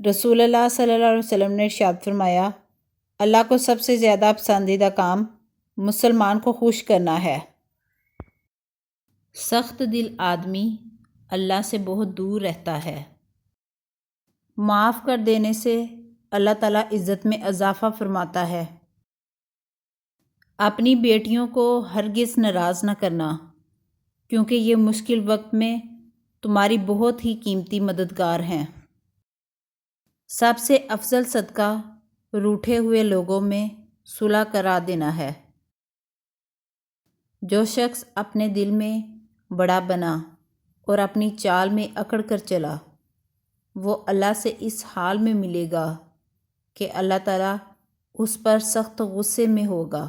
رسول اللہ صلی اللہ علیہ وسلم نے ارشاد فرمایا، اللہ کو سب سے زیادہ پسندیدہ کام مسلمان کو خوش کرنا ہے۔ سخت دل آدمی اللہ سے بہت دور رہتا ہے۔ معاف کر دینے سے اللہ تعالیٰ عزت میں اضافہ فرماتا ہے۔ اپنی بیٹیوں کو ہرگز ناراض نہ کرنا، کیونکہ یہ مشکل وقت میں تمہاری بہت ہی قیمتی مددگار ہیں۔ سب سے افضل صدقہ روٹھے ہوئے لوگوں میں صلح کرا دینا ہے۔ جو شخص اپنے دل میں بڑا بنا اور اپنی چال میں اکڑ کر چلا، وہ اللہ سے اس حال میں ملے گا کہ اللہ تعالیٰ اس پر سخت غصے میں ہوگا۔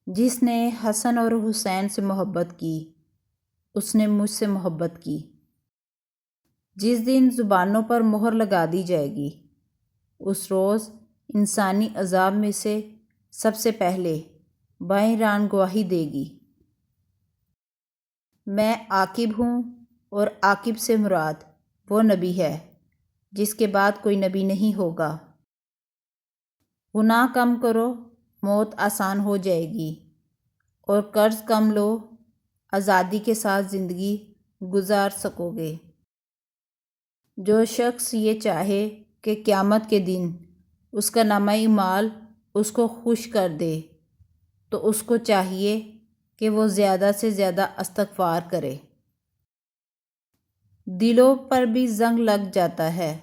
جس نے حسن اور حسین سے محبت کی، اس نے مجھ سے محبت کی۔ جس دن زبانوں پر مہر لگا دی جائے گی، اس روز انسانی عذاب میں سے سب سے پہلے بائیں ران گواہی دے گی، میں عاقب ہوں، اور عاقب سے مراد وہ نبی ہے جس کے بعد کوئی نبی نہیں ہوگا۔ گناہ کم کرو، موت آسان ہو جائے گی، اور قرض کم لو، آزادی کے ساتھ زندگی گزار سکو گے۔ جو شخص یہ چاہے کہ قیامت کے دن اس کا نامہ اعمال اس کو خوش کر دے، تو اس کو چاہیے کہ وہ زیادہ سے زیادہ استغفار کرے۔ دلوں پر بھی زنگ لگ جاتا ہے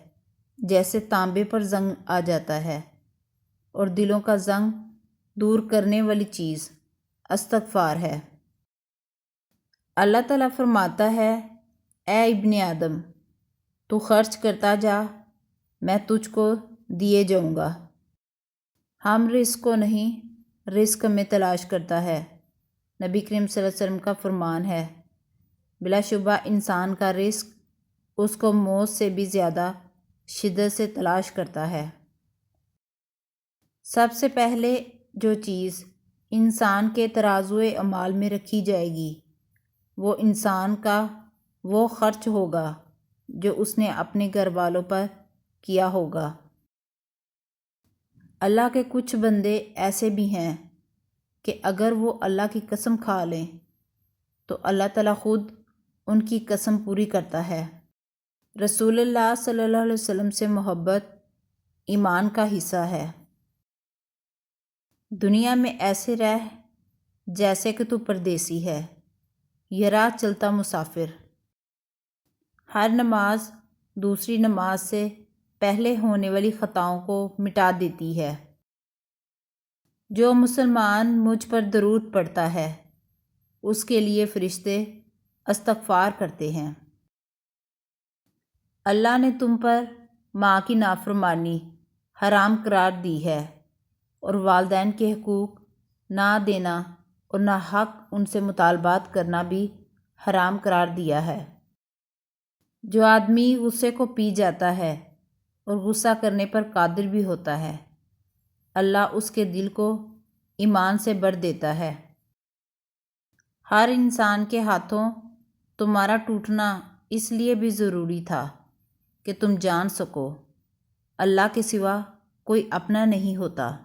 جیسے تانبے پر زنگ آ جاتا ہے، اور دلوں کا زنگ دور کرنے والی چیز استغفار ہے۔ اللہ تعالیٰ فرماتا ہے، اے ابن آدم، تو خرچ کرتا جا، میں تجھ کو دیے جاؤں گا۔ ہم رزق کو نہیں، رزق میں تلاش کرتا ہے۔ نبی کریم صلی اللہ علیہ وسلم کا فرمان ہے، بلا شبہ انسان کا رزق اس کو موت سے بھی زیادہ شدت سے تلاش کرتا ہے۔ سب سے پہلے جو چیز انسان کے ترازوئے اعمال میں رکھی جائے گی، وہ انسان کا وہ خرچ ہوگا جو اس نے اپنے گھر والوں پر کیا ہوگا۔ اللہ کے کچھ بندے ایسے بھی ہیں کہ اگر وہ اللہ کی قسم کھا لیں تو اللہ تعالیٰ خود ان کی قسم پوری کرتا ہے۔ رسول اللہ صلی اللہ علیہ وسلم سے محبت ایمان کا حصہ ہے۔ دنیا میں ایسے رہ جیسے کہ تو پردیسی ہے یا راہ چلتا مسافر۔ ہر نماز دوسری نماز سے پہلے ہونے والی خطاؤں کو مٹا دیتی ہے۔ جو مسلمان مجھ پر درود پڑھتا ہے، اس کے لیے فرشتے استغفار کرتے ہیں۔ اللہ نے تم پر ماں کی نافرمانی حرام قرار دی ہے، اور والدین کے حقوق نہ دینا اور نہ حق ان سے مطالبات کرنا بھی حرام قرار دیا ہے۔ جو آدمی غصے کو پی جاتا ہے اور غصہ کرنے پر قادر بھی ہوتا ہے، اللہ اس کے دل کو ایمان سے بھر دیتا ہے۔ ہر انسان کے ہاتھوں تمہارا ٹوٹنا اس لیے بھی ضروری تھا کہ تم جان سکو، اللہ کے سوا کوئی اپنا نہیں ہوتا۔